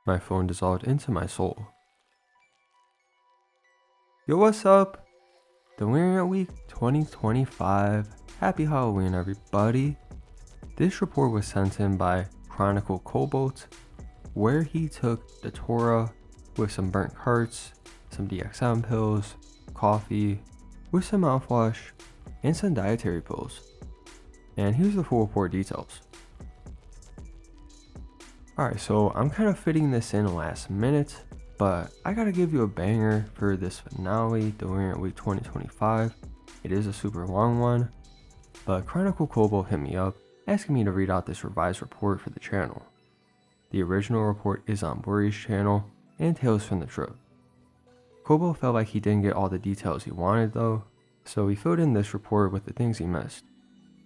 My phone dissolved into my soul. Yo, what's up? Delirium Week 2025. Happy Halloween, everybody. This report was sent in by ChronicleCobalt, where he took Datura with some burnt hearts, some DXM pills, coffee, with some mouthwash, and some dietary pills. And here's the full report details. Alright, so I'm kind of fitting this in last minute, but I gotta give you a banger for this finale, Delirium Week 2025. It is a super long one, but ChronicleCobalt hit me up asking me to read out this revised report for the channel. The original report is on Buri's channel and Tales from the Trip. Cobalt felt like he didn't get all the details he wanted though, so he filled in this report with the things he missed.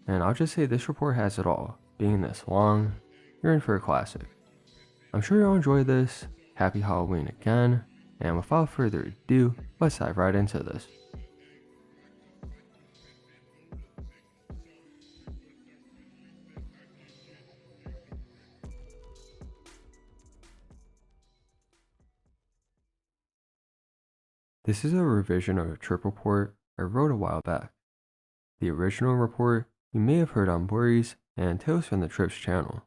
And I'll just say this report has it all. Being this long, you're in for a classic. I'm sure you'll enjoy this. Happy Halloween again, and without further ado, let's dive right into this. This is a revision of a trip report I wrote a while back. The original report you may have heard on Buri's and Tales from the Trip's channel.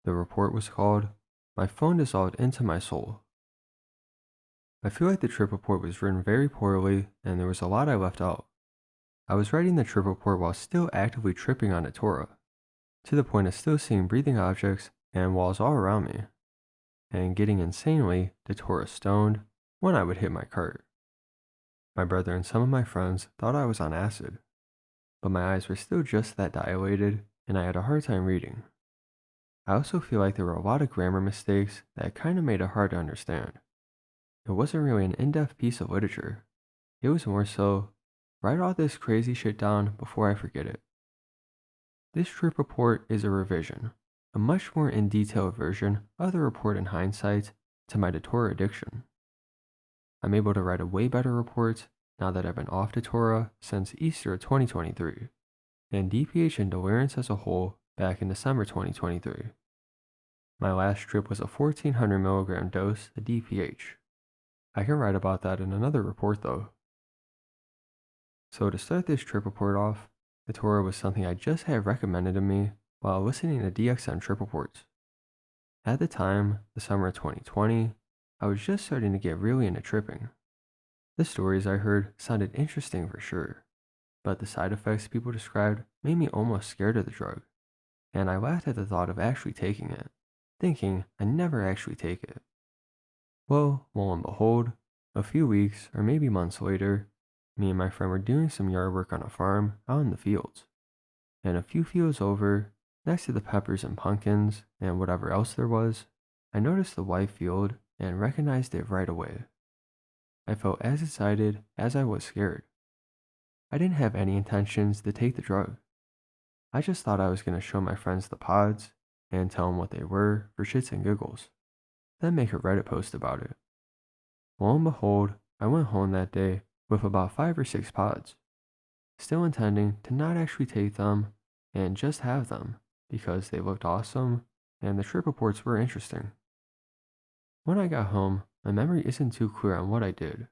The report was called My Phone Dissolved into My Soul. I feel like the trip report was written very poorly and there was a lot I left out. I was writing the trip report while still actively tripping on Datura, to the point of still seeing breathing objects and walls all around me, and getting insanely Datura stoned when I would hit my cart. My brother and some of my friends thought I was on acid, but my eyes were still just that dilated and I had a hard time reading. I also feel like there were a lot of grammar mistakes that kind of made it hard to understand. It wasn't really an in-depth piece of literature. It was more so, write all this crazy shit down before I forget it. This trip report is a revision, a much more in-detail version of the report in hindsight to my Datura addiction. I'm able to write a way better report now that I've been off Datura since Easter of 2023, and DPH and Delirium as a whole back in December 2023. My last trip was a 1400 mg dose of DPH. I can write about that in another report though. So to start this trip report off, Datura was something I just had recommended to me while listening to DXM Trip Reports. At the time, the summer of 2020, I was just starting to get really into tripping. The stories I heard sounded interesting for sure, but the side effects people described made me almost scared of the drug, and I laughed at the thought of actually taking it, thinking I'd never actually take it. Well, lo and behold, a few weeks or maybe months later, me and my friend were doing some yard work on a farm out in the fields, and a few fields over, next to the peppers and pumpkins and whatever else there was, I noticed the white field and recognized it right away. I felt as excited as I was scared. I didn't have any intentions to take the drug. I just thought I was going to show my friends the pods and tell them what they were for shits and giggles, then make a Reddit post about it. Lo and behold, I went home that day with about 5 or 6 pods, still intending to not actually take them and just have them because they looked awesome and the trip reports were interesting. When I got home, my memory isn't too clear on what I did,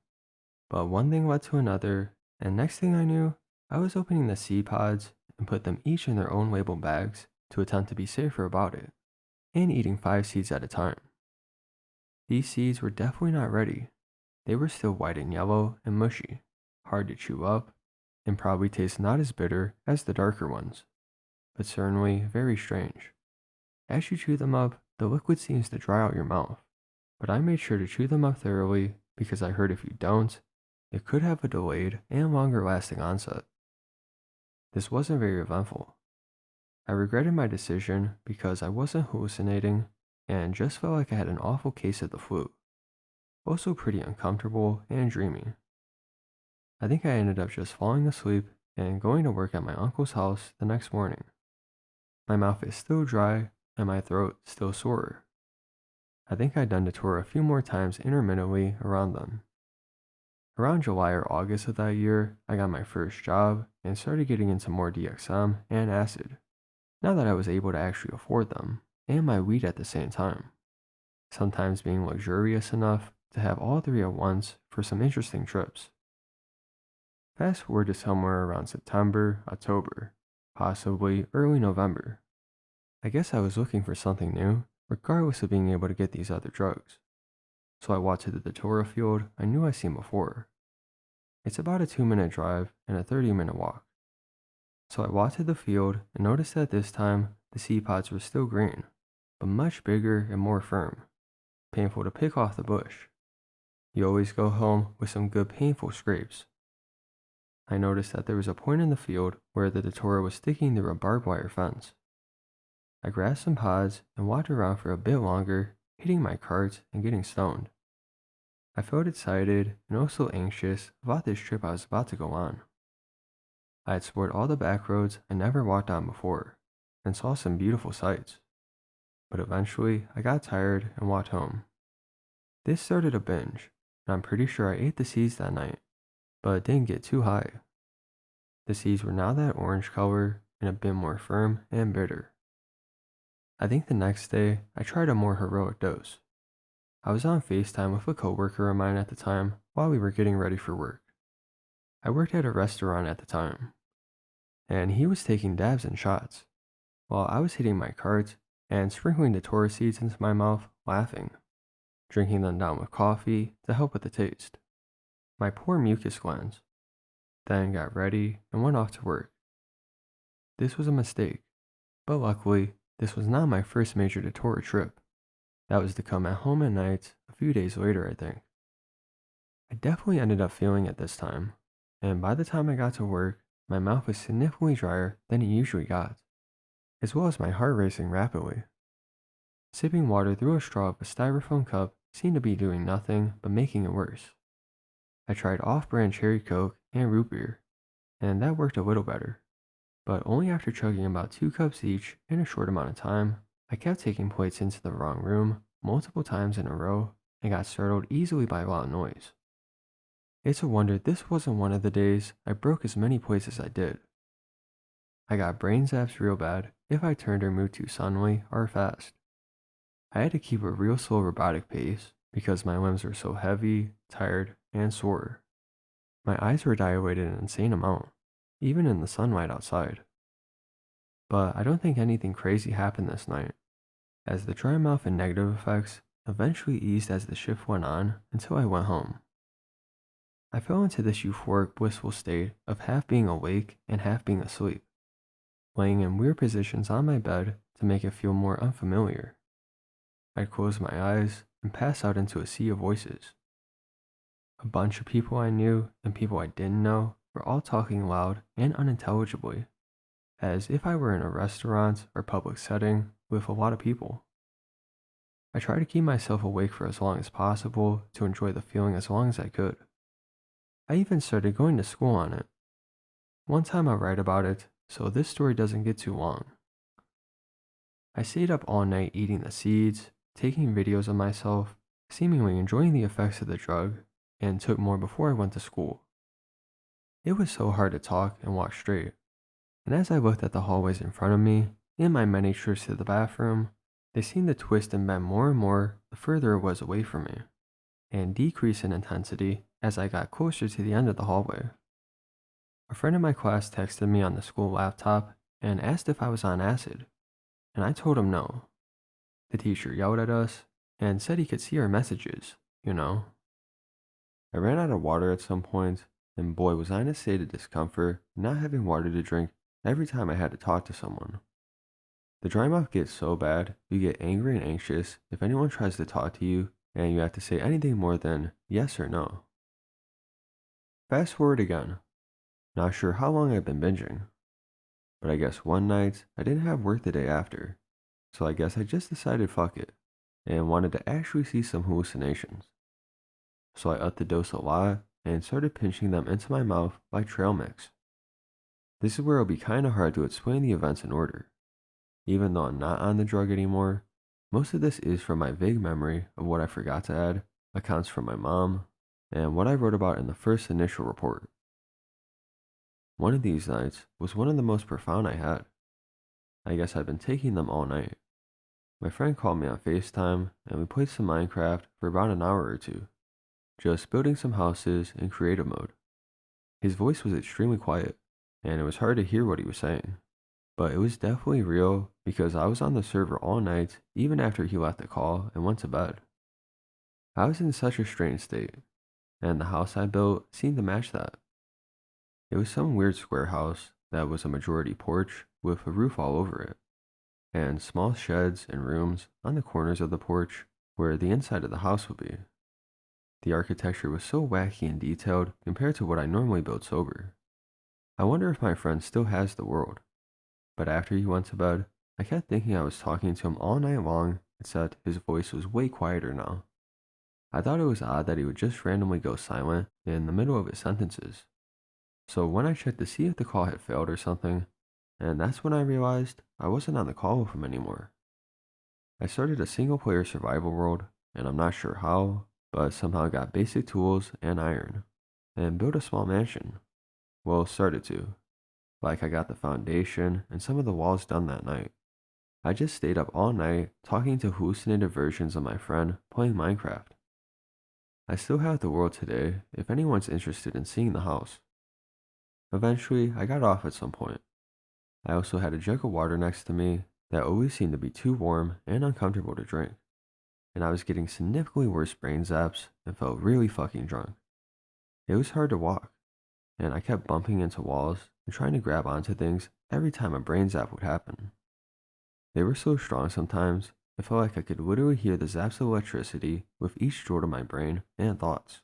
but one thing led to another, and next thing I knew, I was opening the seed pods and put them each in their own labeled bags to attempt to be safer about it, and eating 5 seeds at a time. These seeds were definitely not ready. They were still white and yellow and mushy, hard to chew up, and probably taste not as bitter as the darker ones, but certainly very strange. As you chew them up, the liquid seems to dry out your mouth, but I made sure to chew them up thoroughly because I heard if you don't, it could have a delayed and longer lasting onset. This wasn't very eventful. I regretted my decision because I wasn't hallucinating and just felt like I had an awful case of the flu. Also pretty uncomfortable and dreamy. I think I ended up just falling asleep and going to work at my uncle's house the next morning. My mouth is still dry and my throat still sore. I think I'd done Datura a few more times intermittently around them. Around July or August of that year, I got my first job and started getting into more DXM and acid, now that I was able to actually afford them, and my weed at the same time. sometimes being luxurious enough to have all three at once for some interesting trips. Fast forward to somewhere around September, October, possibly early November. I guess I was looking for something new, regardless of being able to get these other drugs. So I walked to the Datura field I knew I'd seen before. It's about a 2-minute drive and a 30-minute walk. So I walked to the field and noticed that this time the seed pods were still green, but much bigger and more firm, painful to pick off the bush. You always go home with some good painful scrapes. I noticed that there was a point in the field where the Datura was sticking through a barbed wire fence. I grabbed some pods and walked around for a bit longer, hitting my carts and getting stoned. I felt excited and also anxious about this trip I was about to go on. I had explored all the back roads I never walked on before and saw some beautiful sights. But eventually I got tired and walked home. This started a binge, and I'm pretty sure I ate the seeds that night, but it didn't get too high. The seeds were now that orange color and a bit more firm and bitter. I think the next day I tried a more heroic dose. I was on FaceTime with a coworker of mine at the time while we were getting ready for work. I worked at a restaurant at the time, and he was taking dabs and shots, while I was hitting my carts and sprinkling the Datura seeds into my mouth, laughing, drinking them down with coffee to help with the taste. My poor mucus glands. Then got ready and went off to work. This was a mistake, but luckily, this was not my first major Datura trip. That was to come at home at night a few days later, I think. I definitely ended up feeling it this time, and by the time I got to work, my mouth was significantly drier than it usually got, as well as my heart racing rapidly. Sipping water through a straw of a styrofoam cup seemed to be doing nothing but making it worse. I tried off-brand cherry coke and root beer, and that worked a little better, but only after chugging about 2 cups each in a short amount of time. I kept taking plates into the wrong room multiple times in a row and got startled easily by loud noise. It's a wonder this wasn't one of the days I broke as many plates as I did. I got brain zaps real bad if I turned or moved too suddenly or fast. I had to keep a real slow robotic pace because my limbs were so heavy, tired, and sore. My eyes were dilated an insane amount, even in the sunlight outside. But I don't think anything crazy happened this night, as the dry mouth and negative effects eventually eased as the shift went on until I went home. I fell into this euphoric, blissful state of half being awake and half being asleep, laying in weird positions on my bed to make it feel more unfamiliar. I'd close my eyes and pass out into a sea of voices. A bunch of people I knew and people I didn't know were all talking loud and unintelligibly, as if I were in a restaurant or public setting with a lot of people. I tried to keep myself awake for as long as possible to enjoy the feeling as long as I could. I even started going to school on it. One time I'll write about it, so this story doesn't get too long. I stayed up all night eating the seeds, taking videos of myself, seemingly enjoying the effects of the drug, and took more before I went to school. It was so hard to talk and walk straight, and as I looked at the hallways in front of me, in my many trips to the bathroom, they seemed to twist and bend more and more the further it was away from me, and decrease in intensity as I got closer to the end of the hallway. A friend in my class texted me on the school laptop and asked if I was on acid, and I told him no. The teacher yelled at us and said he could see our messages, you know. I ran out of water at some point, and boy was I in a state of discomfort not having water to drink every time I had to talk to someone. The dry mouth gets so bad, you get angry and anxious if anyone tries to talk to you and you have to say anything more than yes or no. Fast forward again. Not sure how long I've been binging, but I guess one night I didn't have work the day after, so I guess I just decided fuck it and wanted to actually see some hallucinations. So I upped the dose a lot and started pinching them into my mouth like trail mix. This is where it'll be kinda hard to explain the events in order. Even though I'm not on the drug anymore, most of this is from my vague memory of what I forgot to add, accounts from my mom, and what I wrote about in the first initial report. One of these nights was one of the most profound I had. I guess I'd been taking them all night. My friend called me on FaceTime and we played some Minecraft for about an hour or two, just building some houses in creative mode. His voice was extremely quiet, and it was hard to hear what he was saying. But it was definitely real because I was on the server all night, even after he left the call and went to bed. I was in such a strange state, and the house I built seemed to match that. It was some weird square house that was a majority porch with a roof all over it, and small sheds and rooms on the corners of the porch where the inside of the house would be. The architecture was so wacky and detailed compared to what I normally build sober. I wonder if my friend still has the world. But after he went to bed, I kept thinking I was talking to him all night long, except his voice was way quieter now. I thought it was odd that he would just randomly go silent in the middle of his sentences. So when I checked to see if the call had failed or something, and that's when I realized I wasn't on the call with him anymore. I started a single player survival world, and I'm not sure how, but somehow got basic tools and iron, and built a small mansion. Well, started to. Like I got the foundation and some of the walls done that night. I just stayed up all night talking to hallucinated versions of my friend playing Minecraft. I still have the world today if anyone's interested in seeing the house. Eventually, I got off at some point. I also had a jug of water next to me that always seemed to be too warm and uncomfortable to drink, and I was getting significantly worse brain zaps and felt really fucking drunk. It was hard to walk, and I kept bumping into walls and trying to grab onto things every time a brain zap would happen. They were so strong sometimes, it felt like I could literally hear the zaps of electricity with each jolt of my brain and thoughts.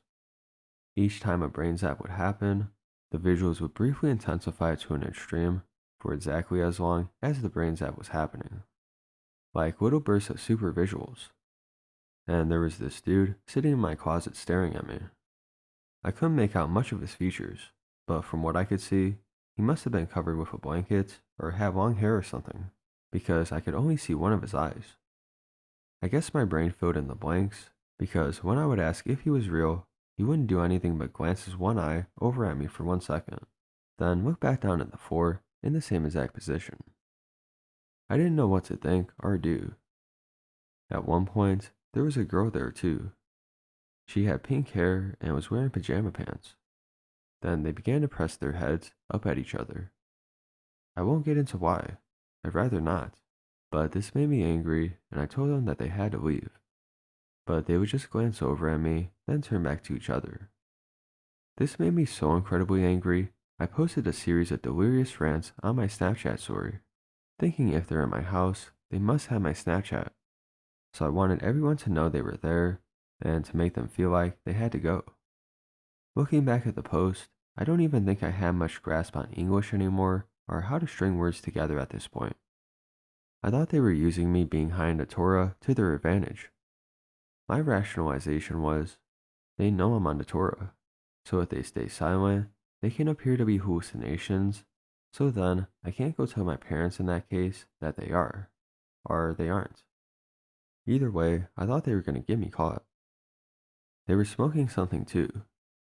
Each time a brain zap would happen, the visuals would briefly intensify to an extreme for exactly as long as the brain zap was happening, like little bursts of super visuals. And there was this dude sitting in my closet staring at me. I couldn't make out much of his features, but from what I could see, he must have been covered with a blanket or had long hair or something, because I could only see one of his eyes. I guess my brain filled in the blanks, because when I would ask if he was real, he wouldn't do anything but glance his one eye over at me for 1 second, then look back down at the floor in the same exact position. I didn't know what to think or do. At one point, there was a girl there too. She had pink hair and was wearing pajama pants. Then they began to press their heads up at each other. I won't get into why. I'd rather not. But this made me angry, and I told them that they had to leave. But they would just glance over at me, then turn back to each other. This made me so incredibly angry, I posted a series of delirious rants on my Snapchat story, thinking if they're in my house, they must have my Snapchat. So I wanted everyone to know they were there, and to make them feel like they had to go. Looking back at the post, I don't even think I had much grasp on English anymore or how to string words together at this point. I thought they were using me being high in Datura to their advantage. My rationalization was, they know I'm on Datura, so if they stay silent, they can appear to be hallucinations, so then I can't go tell my parents in that case that they are, or they aren't. Either way, I thought they were going to get me caught. They were smoking something too,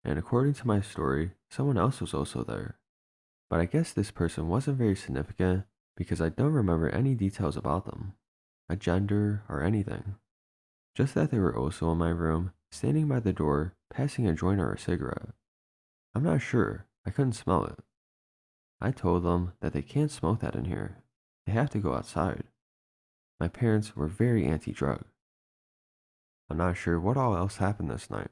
and according to my story, someone else was also there. But I guess this person wasn't very significant because I don't remember any details about them, a gender or anything. Just that they were also in my room, standing by the door, passing a joint or a cigarette. I'm not sure, I couldn't smell it. I told them that they can't smoke that in here. They have to go outside. My parents were very anti-drug. I'm not sure what all else happened this night.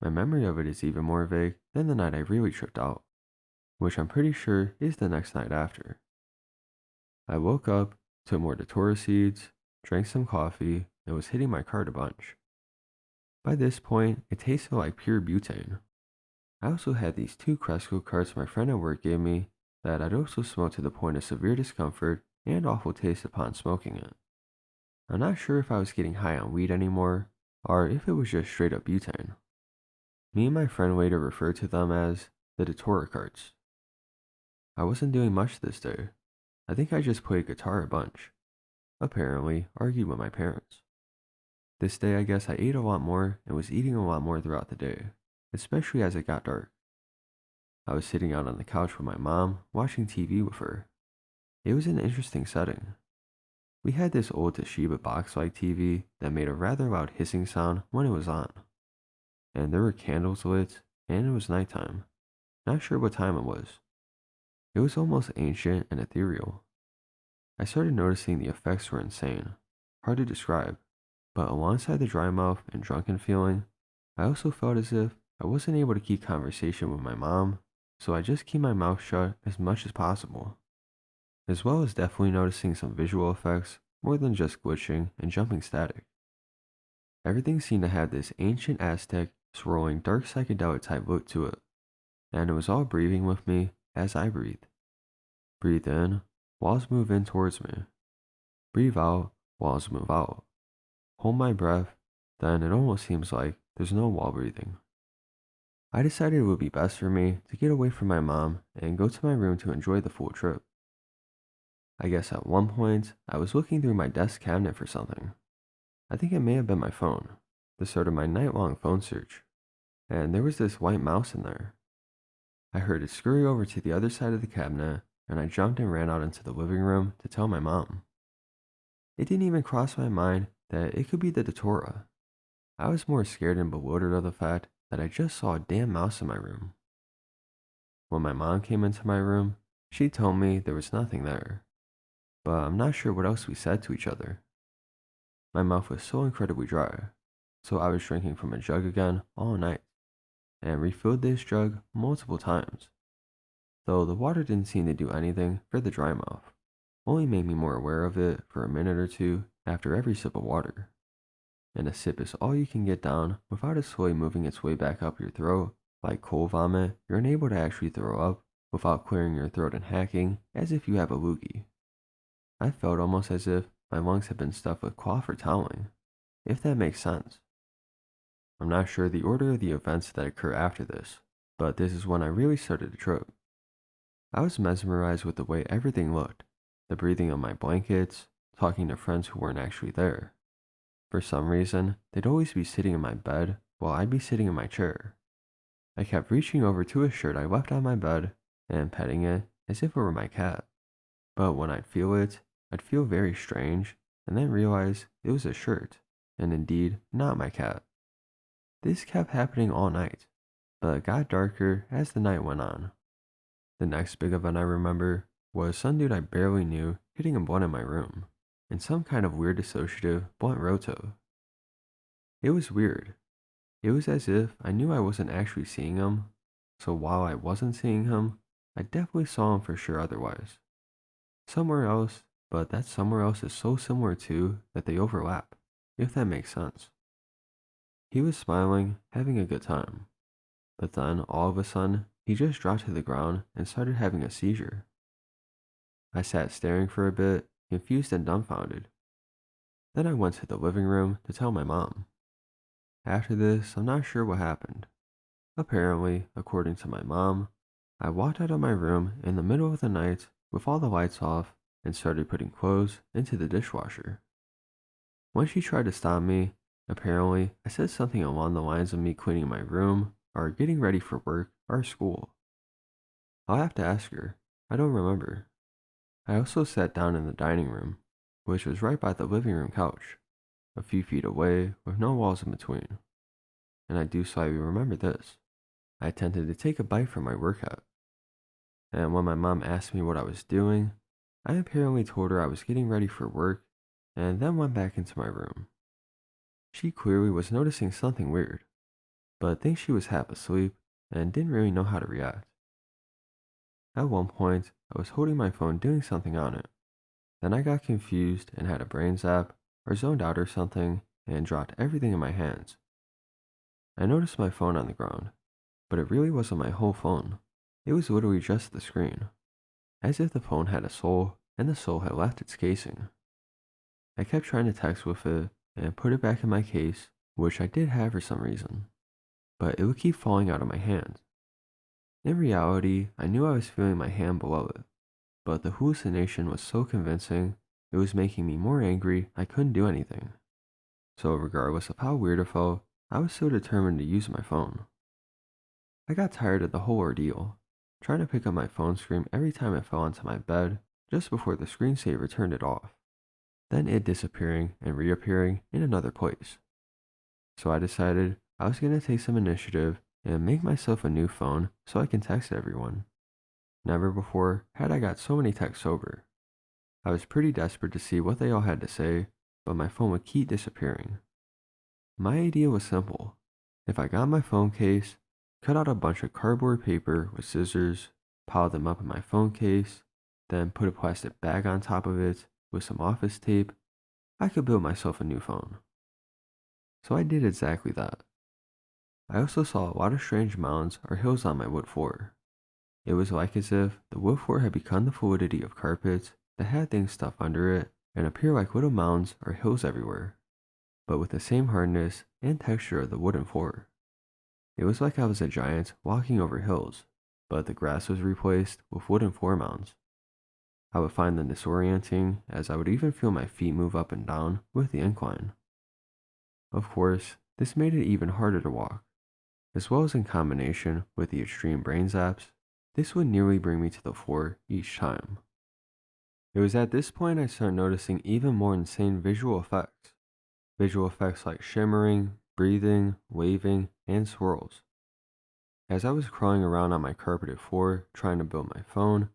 My memory of it is even more vague than the night I really tripped out, which I'm pretty sure is the next night after. I woke up, took more Datura seeds, drank some coffee, and was hitting my cart a bunch. By this point, it tasted like pure butane. I also had these 2 Cresco carts my friend at work gave me that I'd also smoked to the point of severe discomfort and awful taste upon smoking it. I'm not sure if I was getting high on weed anymore, or if it was just straight up butane. Me and my friend later referred to them as the Datura carts. I wasn't doing much this day. I think I just played guitar a bunch. Apparently, argued with my parents. This day I guess I ate a lot more and was eating a lot more throughout the day, especially as it got dark. I was sitting out on the couch with my mom, watching TV with her. It was an interesting setting. We had this old Toshiba box-like TV that made a rather loud hissing sound when it was on, and there were candles lit, and it was nighttime. Not sure what time it was. It was almost ancient and ethereal. I started noticing the effects were insane, hard to describe, but alongside the dry mouth and drunken feeling, I also felt as if I wasn't able to keep conversation with my mom, so I just keep my mouth shut as much as possible, as well as definitely noticing some visual effects more than just glitching and jumping static. Everything seemed to have this ancient Aztec, swirling dark psychedelic type look to it, and it was all breathing with me as I breathed. Breathe in, walls move in towards me. Breathe out, walls move out. Hold my breath, then it almost seems like there's no wall breathing. I decided it would be best for me to get away from my mom and go to my room to enjoy the full trip. I guess at one point, I was looking through my desk cabinet for something. I think it may have been my phone, the start of my night-long phone search, and there was this white mouse in there. I heard it scurry over to the other side of the cabinet, and I jumped and ran out into the living room to tell my mom. It didn't even cross my mind that it could be the Datura. I was more scared and bewildered of the fact that I just saw a damn mouse in my room. When my mom came into my room, she told me there was nothing there, but I'm not sure what else we said to each other. My mouth was so incredibly dry, so I was drinking from a jug again all night, and refilled this jug multiple times. Though the water didn't seem to do anything for the dry mouth, only made me more aware of it for a minute or two after every sip of water. And a sip is all you can get down without it slowly moving its way back up your throat. Like cold vomit, you're unable to actually throw up without clearing your throat and hacking as if you have a loogie. I felt almost as if my lungs had been stuffed with cloth or toweling, if that makes sense. I'm not sure the order of the events that occur after this, but this is when I really started to trip. I was mesmerized with the way everything looked, the breathing of my blankets, talking to friends who weren't actually there. For some reason, they'd always be sitting in my bed while I'd be sitting in my chair. I kept reaching over to a shirt I left on my bed and petting it as if it were my cat. But when I'd feel it, I'd feel very strange and then realize it was a shirt, and indeed not my cat. This kept happening all night, but it got darker as the night went on. The next big event I remember was some dude I barely knew hitting a blunt in my room, in some kind of weird dissociative blunt roto. It was weird. It was as if I knew I wasn't actually seeing him, so while I wasn't seeing him, I definitely saw him for sure otherwise. Somewhere else, but that somewhere else is so similar to that they overlap, if that makes sense. He was smiling, having a good time, but then all of a sudden, he just dropped to the ground and started having a seizure. I sat staring for a bit, confused and dumbfounded. Then I went to the living room to tell my mom. After this, I'm not sure what happened. Apparently, according to my mom, I walked out of my room in the middle of the night with all the lights off and started putting clothes into the dishwasher. When she tried to stop me, apparently I said something along the lines of me cleaning my room or getting ready for work or school. I'll have to ask her. I don't remember. I also sat down in the dining room, which was right by the living room couch, a few feet away with no walls in between. And I do slightly remember this. I attempted to take a bite from my workout. And when my mom asked me what I was doing, I apparently told her I was getting ready for work and then went back into my room. She clearly was noticing something weird, but thinks she was half asleep and didn't really know how to react. At one point, I was holding my phone doing something on it. Then I got confused and had a brain zap or zoned out or something and dropped everything in my hands. I noticed my phone on the ground, but it really wasn't my whole phone. It was literally just the screen, as if the phone had a soul and the soul had left its casing. I kept trying to text with it and put it back in my case, which I did have for some reason, but it would keep falling out of my hand. In reality, I knew I was feeling my hand below it, but the hallucination was so convincing, it was making me more angry I couldn't do anything. So regardless of how weird it felt, I was so determined to use my phone. I got tired of the whole ordeal, trying to pick up my phone screen every time it fell onto my bed just before the screensaver turned it off. then it disappearing and reappearing in another place. So I decided I was going to take some initiative and make myself a new phone so I can text everyone. Never before had I got so many texts over. I was pretty desperate to see what they all had to say, but my phone would keep disappearing. My idea was simple. If I got my phone case, cut out a bunch of cardboard paper with scissors, piled them up in my phone case, then put a plastic bag on top of it with some office tape, I could build myself a new phone. So I did exactly that. I also saw a lot of strange mounds or hills on my wood floor. It was like as if the wood floor had become the fluidity of carpets that had things stuffed under it and appear like little mounds or hills everywhere, but with the same hardness and texture of the wooden floor. It was like I was a giant walking over hills, but the grass was replaced with wooden floor mounds. I would find them disorienting, as I would even feel my feet move up and down with the incline. Of course, this made it even harder to walk, as well as in combination with the extreme brain zaps, this would nearly bring me to the floor each time. It was at this point I started noticing even more insane visual effects. Visual effects like shimmering, breathing, waving, and swirls. As I was crawling around on my carpeted floor trying to build my phone,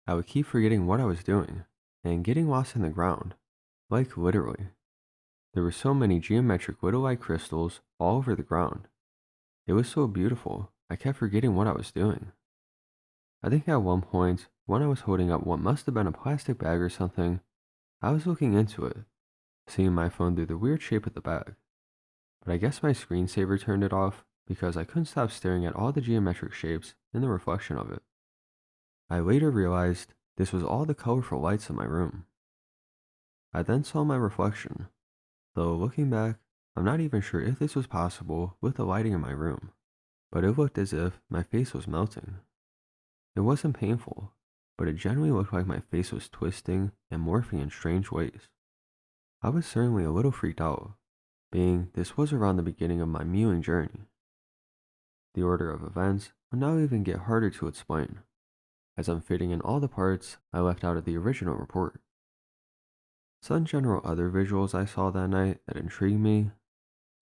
I would keep forgetting what I was doing and getting lost in the ground. Like literally. There were so many geometric little-like crystals all over the ground. It was so beautiful, I kept forgetting what I was doing. I think at one point, when I was holding up what must have been a plastic bag or something, I was looking into it, seeing my phone through the weird shape of the bag. But I guess my screensaver turned it off because I couldn't stop staring at all the geometric shapes in the reflection of it. I later realized this was all the colorful lights in my room. I then saw my reflection, though looking back, I'm not even sure if this was possible with the lighting in my room, but it looked as if my face was melting. It wasn't painful, but it generally looked like my face was twisting and morphing in strange ways. I was certainly a little freaked out, being this was around the beginning of my mewing journey. The order of events will now even get harder to explain, as I'm fitting in all the parts I left out of the original report. Some general other visuals I saw that night that intrigued me.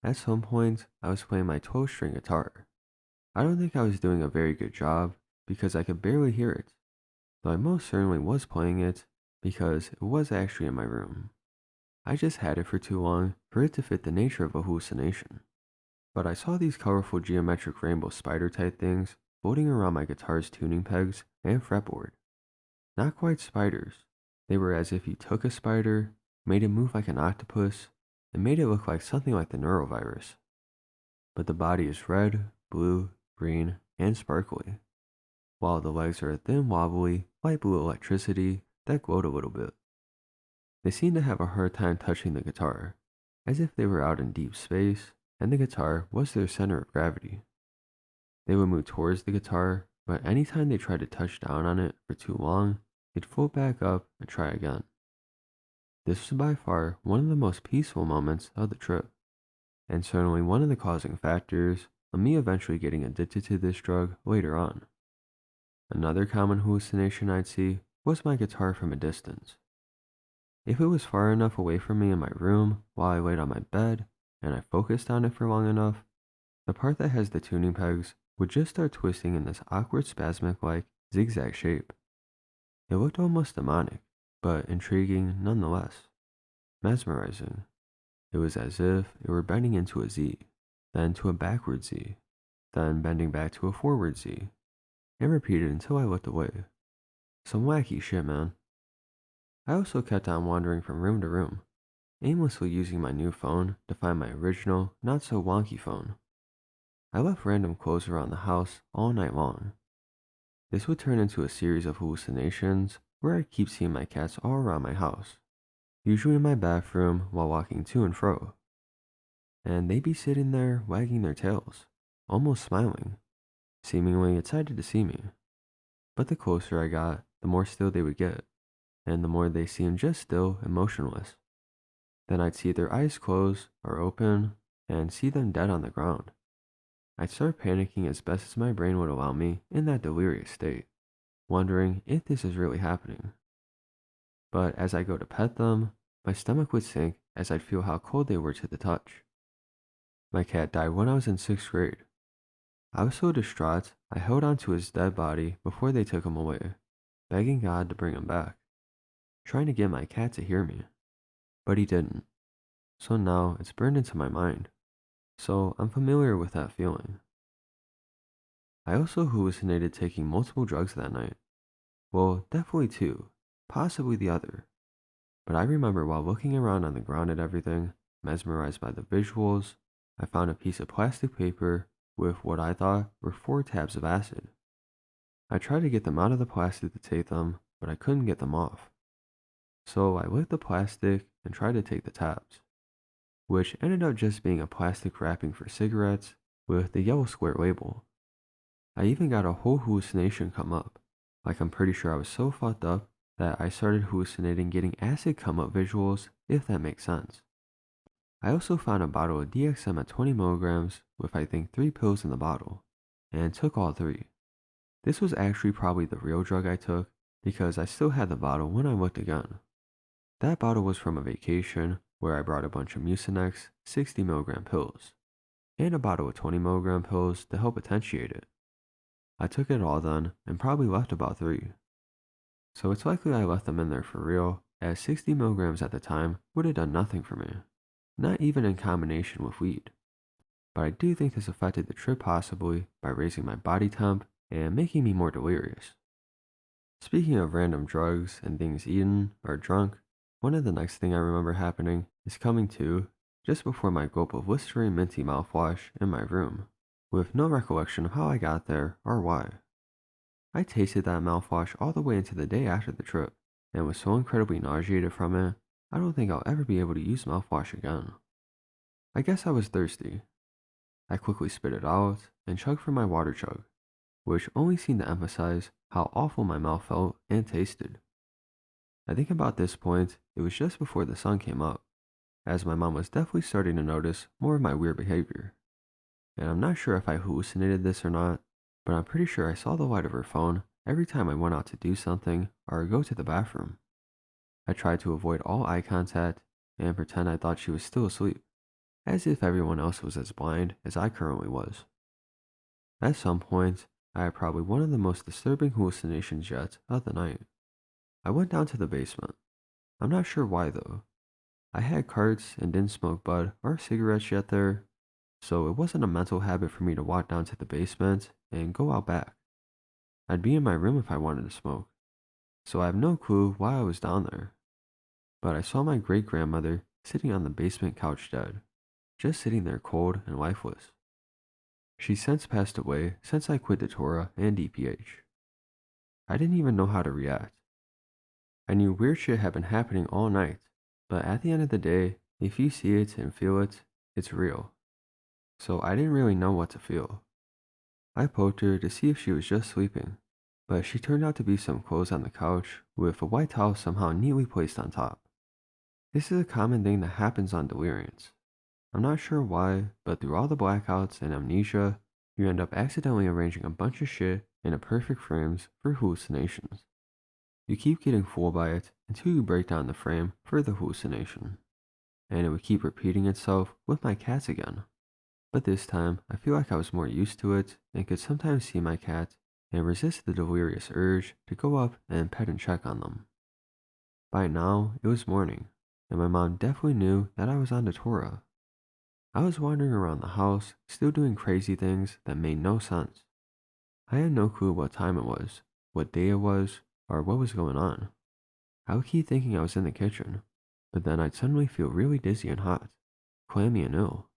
At some point, I was playing my 12-string guitar. I don't think I was doing a very good job because I could barely hear it, though I most certainly was playing it because it was actually in my room. I just had it for too long for it to fit the nature of a hallucination. But I saw these colorful geometric rainbow spider-type things floating around my guitar's tuning pegs and fretboard. Not quite spiders. They were as if you took a spider, made it move like an octopus, and made it look like something like the neurovirus. But the body is red, blue, green, and sparkly, while the legs are a thin, wobbly, light blue electricity that glowed a little bit. They seemed to have a hard time touching the guitar, as if they were out in deep space, and the guitar was their center of gravity. They would move towards the guitar, but anytime they tried to touch down on it for too long, it'd float back up and try again. This was by far one of the most peaceful moments of the trip, and certainly one of the causing factors of me eventually getting addicted to this drug later on. Another common hallucination I'd see was my guitar from a distance. If it was far enough away from me in my room while I laid on my bed and I focused on it for long enough, the part that has the tuning pegs would just start twisting in this awkward spasmic-like zigzag shape. It looked almost demonic, but intriguing nonetheless. Mesmerizing. It was as if it were bending into a Z, then to a backward Z, then bending back to a forward Z, and repeated until I looked away. Some wacky shit, man. I also kept on wandering from room to room, aimlessly using my new phone to find my original, not so wonky phone. I left random clothes around the house all night long. This would turn into a series of hallucinations where I'd keep seeing my cats all around my house, usually in my bathroom while walking to and fro. And they'd be sitting there wagging their tails, almost smiling, seemingly excited to see me. But the closer I got, the more still they would get, and the more they seemed just still and motionless. Then I'd see their eyes close or open and see them dead on the ground. I'd start panicking as best as my brain would allow me in that delirious state, wondering if this is really happening. But as I go to pet them, my stomach would sink as I'd feel how cold they were to the touch. My cat died when I was in 6th grade. I was so distraught, I held on to his dead body before they took him away, begging God to bring him back, trying to get my cat to hear me. But he didn't. So now it's burned into my mind. So I'm familiar with that feeling. I also hallucinated taking multiple drugs that night. Well, definitely two, possibly the other. But I remember while looking around on the ground at everything, mesmerized by the visuals, I found a piece of plastic paper with what I thought were 4 tabs of acid. I tried to get them out of the plastic to take them, but I couldn't get them off. So I licked the plastic and tried to take the tabs, which ended up just being a plastic wrapping for cigarettes with the yellow square label. I even got a whole hallucination come up, like I'm pretty sure I was so fucked up that I started hallucinating getting acid come up visuals, if that makes sense. I also found a bottle of DXM at 20 milligrams with I think 3 pills in the bottle, and took all 3. This was actually probably the real drug I took because I still had the bottle when I looked again. That bottle was from a vacation where I brought a bunch of Mucinex 60 milligram pills, and a bottle of 20 milligram pills to help potentiate it. I took it all then and probably left about 3. So it's likely I left them in there for real, as 60 milligrams at the time would have done nothing for me, not even in combination with weed. But I do think this affected the trip possibly by raising my body temp and making me more delirious. Speaking of random drugs and things eaten or drunk, one of the next thing I remember happening is coming to just before my gulp of Listerine minty mouthwash in my room, with no recollection of how I got there or why. I tasted that mouthwash all the way into the day after the trip, and was so incredibly nauseated from it, I don't think I'll ever be able to use mouthwash again. I guess I was thirsty. I quickly spit it out and chugged from my water jug, which only seemed to emphasize how awful my mouth felt and tasted. I think about this point, it was just before the sun came up, as my mom was definitely starting to notice more of my weird behavior. And I'm not sure if I hallucinated this or not, but I'm pretty sure I saw the light of her phone every time I went out to do something or go to the bathroom. I tried to avoid all eye contact and pretend I thought she was still asleep, as if everyone else was as blind as I currently was. At some point, I had probably one of the most disturbing hallucinations yet of the night. I went down to the basement. I'm not sure why though. I had carts and didn't smoke bud or cigarettes yet there, so it wasn't a mental habit for me to walk down to the basement and go out back. I'd be in my room if I wanted to smoke, so I have no clue why I was down there. But I saw my great grandmother sitting on the basement couch dead, just sitting there cold and lifeless. She's since passed away since I quit Datura and DPH. I didn't even know how to react. I knew weird shit had been happening all night, but at the end of the day, if you see it and feel it, it's real. So I didn't really know what to feel. I poked her to see if she was just sleeping, but she turned out to be some clothes on the couch with a white towel somehow neatly placed on top. This is a common thing that happens on deliriums. I'm not sure why, but through all the blackouts and amnesia, you end up accidentally arranging a bunch of shit into perfect frames for hallucinations. You keep getting fooled by it until you break down the frame for the hallucination. And it would keep repeating itself with my cats again. But this time, I feel like I was more used to it and could sometimes see my cat and resist the delirious urge to go up and pet and check on them. By now, it was morning, and my mom definitely knew that I was on Datura. I was wandering around the house, still doing crazy things that made no sense. I had no clue what time it was, what day it was, or what was going on. I would keep thinking I was in the kitchen, but then I'd suddenly feel really dizzy and hot, clammy and ill,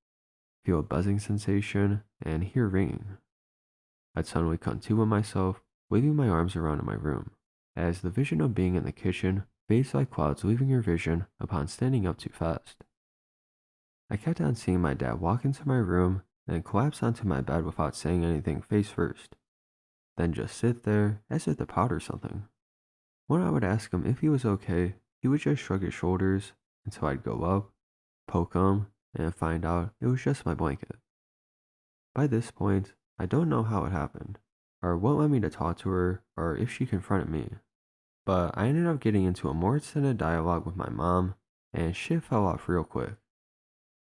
feel a buzzing sensation, and hear ringing. I'd suddenly come to with myself, waving my arms around in my room, as the vision of being in the kitchen fades like clouds leaving your vision upon standing up too fast. I kept on seeing my dad walk into my room and collapse onto my bed without saying anything face first, then just sit there as if to powder something. When I would ask him if he was okay, he would just shrug his shoulders until I'd go up, poke him, and find out it was just my blanket. By this point, I don't know how it happened, or what led me to talk to her, or if she confronted me, but I ended up getting into a more extended dialogue with my mom, and shit fell off real quick.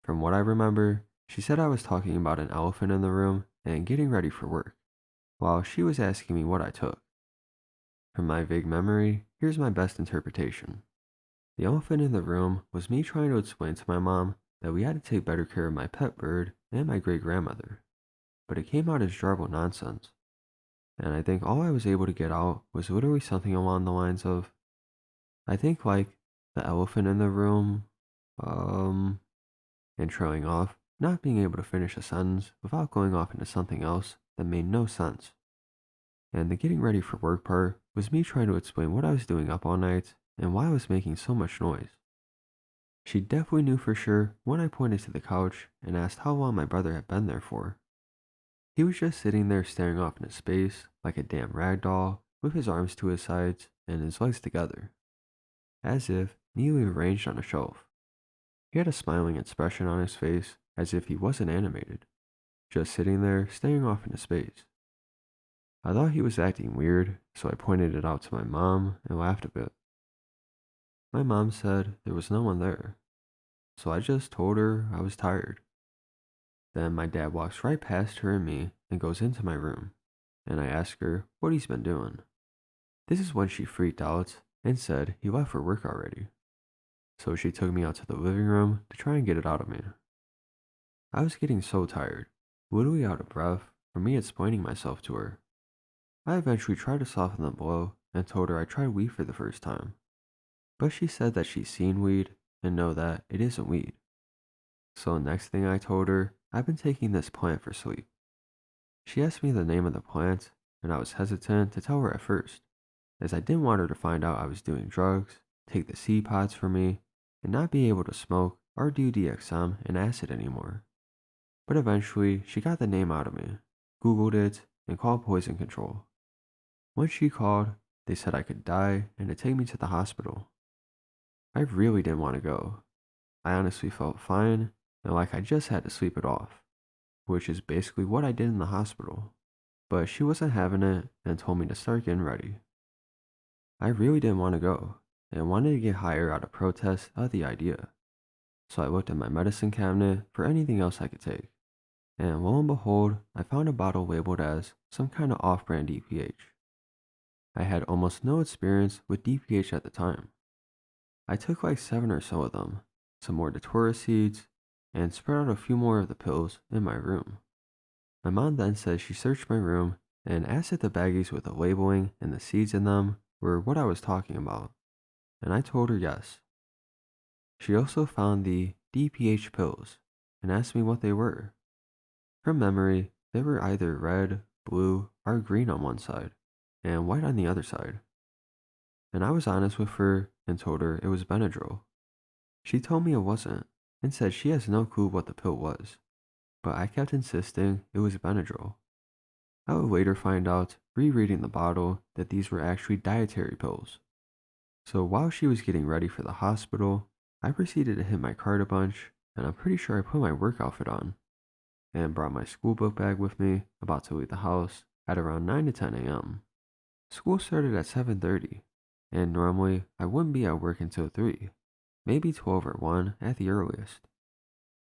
From what I remember, she said I was talking about an elephant in the room and getting ready for work, while she was asking me what I took. From my vague memory, here's my best interpretation. The elephant in the room was me trying to explain to my mom that we had to take better care of my pet bird and my great-grandmother, but it came out as jarbled nonsense. And I think all I was able to get out was literally something along the lines of, I think like, the elephant in the room, and trailing off, not being able to finish a sentence without going off into something else that made no sense. And the getting ready for work part was me trying to explain what I was doing up all night and why I was making so much noise. She definitely knew for sure when I pointed to the couch and asked how long my brother had been there for. He was just sitting there staring off into space like a damn rag doll with his arms to his sides and his legs together, as if neatly arranged on a shelf. He had a smiling expression on his face as if he wasn't animated, just sitting there staring off into space. I thought he was acting weird, so I pointed it out to my mom and laughed a bit. My mom said there was no one there, so I just told her I was tired. Then my dad walks right past her and me and goes into my room, and I ask her what he's been doing. This is when she freaked out and said he left for work already. So she took me out to the living room to try and get it out of me. I was getting so tired, literally out of breath from me explaining myself to her. I eventually tried to soften the blow and told her I tried weed for the first time. But she said that she's seen weed and know that it isn't weed. So next thing I told her, I've been taking this plant for sleep. She asked me the name of the plant, and I was hesitant to tell her at first, as I didn't want her to find out I was doing drugs, take the seed pods from me, and not be able to smoke or do DXM and acid anymore. But eventually, she got the name out of me, Googled it, and called poison control. When she called, they said I could die and to take me to the hospital. I really didn't want to go. I honestly felt fine and like I just had to sleep it off, which is basically what I did in the hospital. But she wasn't having it and told me to start getting ready. I really didn't want to go and wanted to get higher out of protest of the idea. So I looked at my medicine cabinet for anything else I could take. And lo and behold, I found a bottle labeled as some kind of off-brand DPH. I had almost no experience with DPH at the time. I took like 7 or so of them, some more Datura seeds, and spread out a few more of the pills in my room. My mom then said she searched my room and asked if the baggies with the labeling and the seeds in them were what I was talking about, and I told her yes. She also found the DPH pills and asked me what they were. From memory, they were either red, blue, or green on one side, and white on the other side. And I was honest with her and told her it was Benadryl. She told me it wasn't, and said she has no clue what the pill was, but I kept insisting it was Benadryl. I would later find out, rereading the bottle, that these were actually dietary pills. So while she was getting ready for the hospital, I proceeded to hit my cart a bunch, and I'm pretty sure I put my work outfit on, and brought my school book bag with me, about to leave the house at around 9 to 10 a.m. School started at 7:30, and normally I wouldn't be at work until 3, maybe 12 or 1 at the earliest.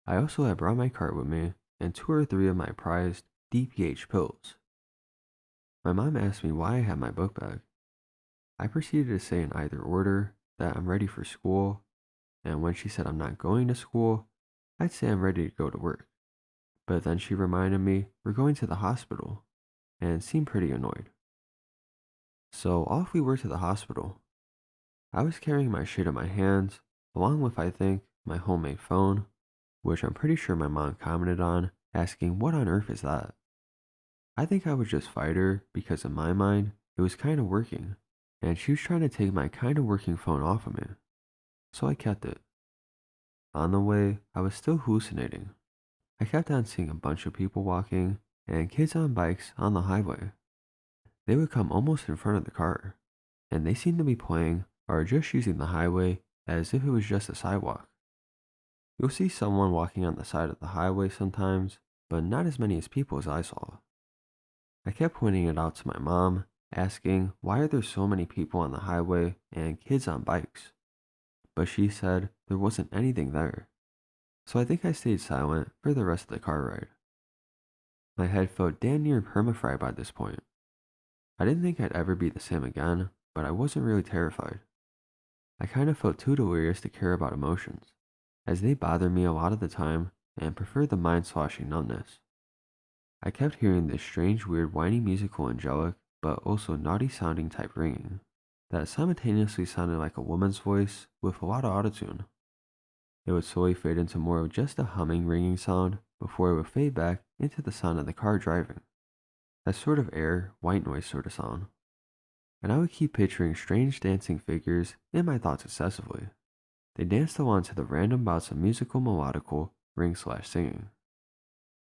I also had brought my cart with me and 2 or 3 of my prized DPH pills. My mom asked me why I had my book bag. I proceeded to say in either order that I'm ready for school, and when she said I'm not going to school, I'd say I'm ready to go to work. But then she reminded me we're going to the hospital, and seemed pretty annoyed. So off we were to the hospital. I was carrying my shit in my hands, along with, I think, my homemade phone, which I'm pretty sure my mom commented on, asking what on earth is that. I think I would just fight her because in my mind, it was kind of working, and she was trying to take my kind of working phone off of me. So I kept it. On the way, I was still hallucinating. I kept on seeing a bunch of people walking and kids on bikes on the highway. They would come almost in front of the car, and they seemed to be playing or just using the highway as if it was just a sidewalk. You'll see someone walking on the side of the highway sometimes, but not as many as people as I saw. I kept pointing it out to my mom, asking why are there so many people on the highway and kids on bikes. but she said there wasn't anything there. So I think I stayed silent for the rest of the car ride. My head felt damn near permafried by this point. I didn't think I'd ever be the same again, but I wasn't really terrified. I kind of felt too delirious to care about emotions, as they bothered me a lot of the time and preferred the mind-swashing numbness. I kept hearing this strange, weird, whiny, musical, angelic, but also naughty-sounding type ringing that simultaneously sounded like a woman's voice with a lot of autotune. It would slowly fade into more of just a humming, ringing sound before it would fade back into the sound of the car driving. That sort of air, white noise sort of sound. And I would keep picturing strange dancing figures in my thoughts excessively. They danced along to the random bouts of musical melodical ring/singing.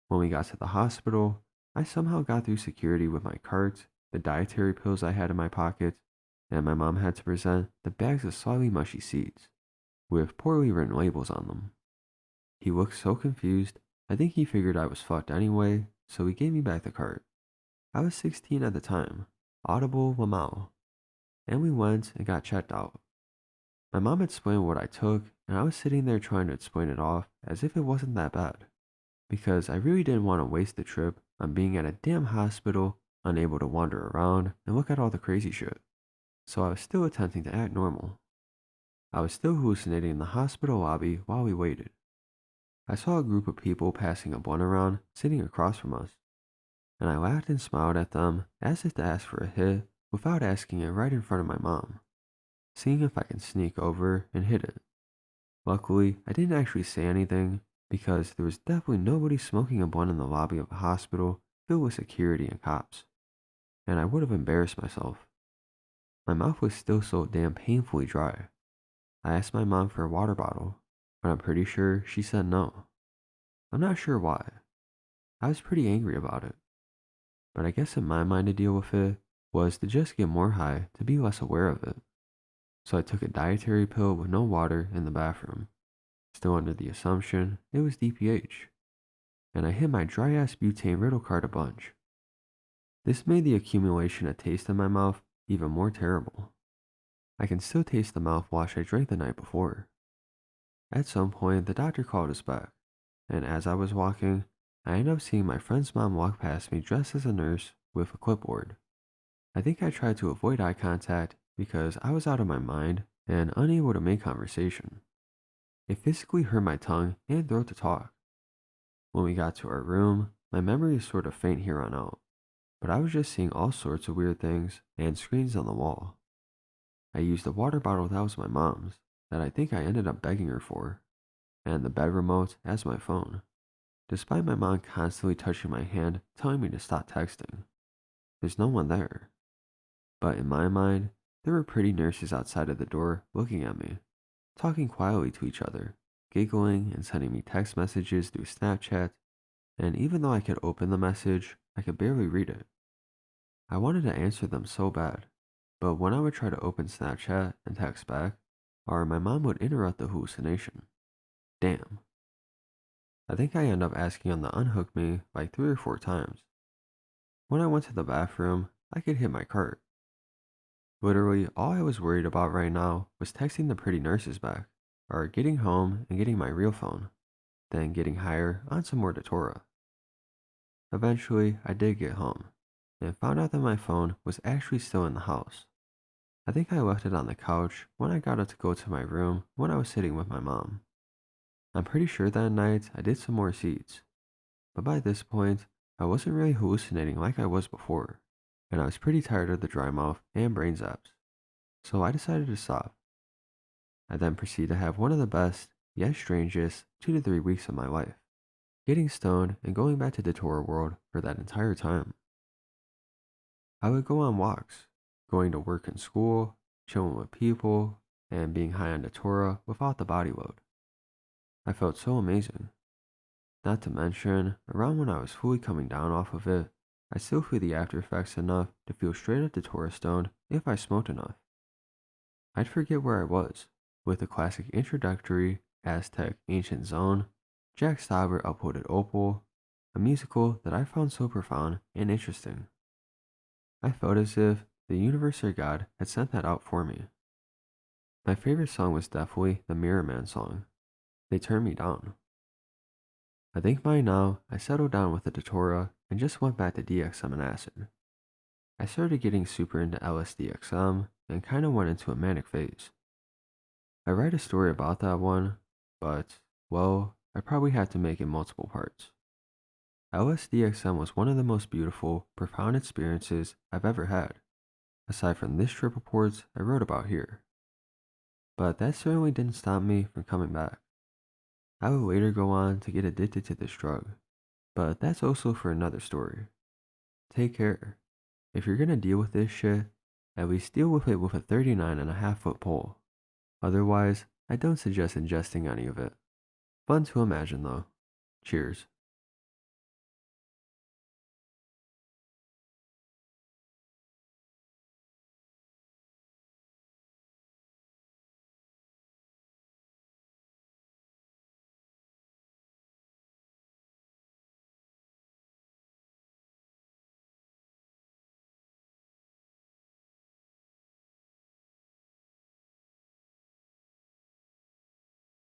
When we got to the hospital, I somehow got through security with my cart, the dietary pills I had in my pocket, and my mom had to present the bags of slightly mushy seeds with poorly written labels on them. He looked so confused, I think he figured I was fucked anyway, so he gave me back the cart. I was 16 at the time, audible Lamau, and we went and got checked out. My mom explained what I took, and I was sitting there trying to explain it off as if it wasn't that bad, because I really didn't want to waste the trip on being at a damn hospital, unable to wander around and look at all the crazy shit. So I was still attempting to act normal. I was still hallucinating in the hospital lobby while we waited. I saw a group of people passing a blunt around, sitting across from us, and I laughed and smiled at them as if to ask for a hit without asking it right in front of my mom, seeing if I can sneak over and hit it. Luckily, I didn't actually say anything because there was definitely nobody smoking a blunt in the lobby of a hospital filled with security and cops, and I would have embarrassed myself. My mouth was still so damn painfully dry. I asked my mom for a water bottle, but I'm pretty sure she said no. I'm not sure why. I was pretty angry about it. But I guess in my mind to deal with it was to just get more high to be less aware of it. So I took a dietary pill with no water in the bathroom, still under the assumption it was DPH, and I hit my dry ass butane riddle card a bunch. This made the accumulation of taste in my mouth even more terrible. I can still taste the mouthwash I drank the night before. At some point, the doctor called us back, and as I was walking, I ended up seeing my friend's mom walk past me dressed as a nurse with a clipboard. I think I tried to avoid eye contact because I was out of my mind and unable to make conversation. It physically hurt my tongue and throat to talk. When we got to our room, my memory is sort of faint here on out, but I was just seeing all sorts of weird things and screens on the wall. I used a water bottle that was my mom's, that I think I ended up begging her for, and the bed remote as my phone, despite my mom constantly touching my hand telling me to stop texting. There's no one there. But in my mind, there were pretty nurses outside of the door looking at me, talking quietly to each other, giggling and sending me text messages through Snapchat, and even though I could open the message, I could barely read it. I wanted to answer them so bad, but when I would try to open Snapchat and text back, or my mom would interrupt the hallucination. Damn. I think I ended up asking them to unhook me like 3 or 4 times. When I went to the bathroom, I could hit my cart. Literally, all I was worried about right now was texting the pretty nurses back, or getting home and getting my real phone, then getting higher on some more Datura. Eventually, I did get home, and found out that my phone was actually still in the house. I think I left it on the couch when I got up to go to my room when I was sitting with my mom. I'm pretty sure that night I did some more seeds, but by this point, I wasn't really hallucinating like I was before, and I was pretty tired of the dry mouth and brain zaps, so I decided to stop. I then proceeded to have one of the best, yet strangest, 2 to 3 weeks of my life, getting stoned and going back to the Datura world for that entire time. I would go on walks, going to work and school, chilling with people, and being high on Datura without the body load. I felt so amazing. Not to mention, around when I was fully coming down off of it, I still feel the after effects enough to feel straight up Datura stoned if I smoked enough. I'd forget where I was, with the classic introductory Aztec ancient zone, Jack Stauber uploaded Opal, a musical that I found so profound and interesting. I felt as if the universe or God had sent that out for me. My favorite song was definitely the Mirror Man song. They turned me down. I think by now I settled down with the Datura and just went back to DXM and acid. I started getting super into LSDXM and kinda went into a manic phase. I write a story about that one, but, well, I probably had to make it multiple parts. LSDXM was one of the most beautiful, profound experiences I've ever had, aside from this trip reports I wrote about here. But that certainly didn't stop me from coming back. I would later go on to get addicted to this drug, but that's also for another story. Take care. If you're gonna deal with this shit, at least deal with it with a 39.5-foot pole. Otherwise, I don't suggest ingesting any of it. Fun to imagine though. Cheers.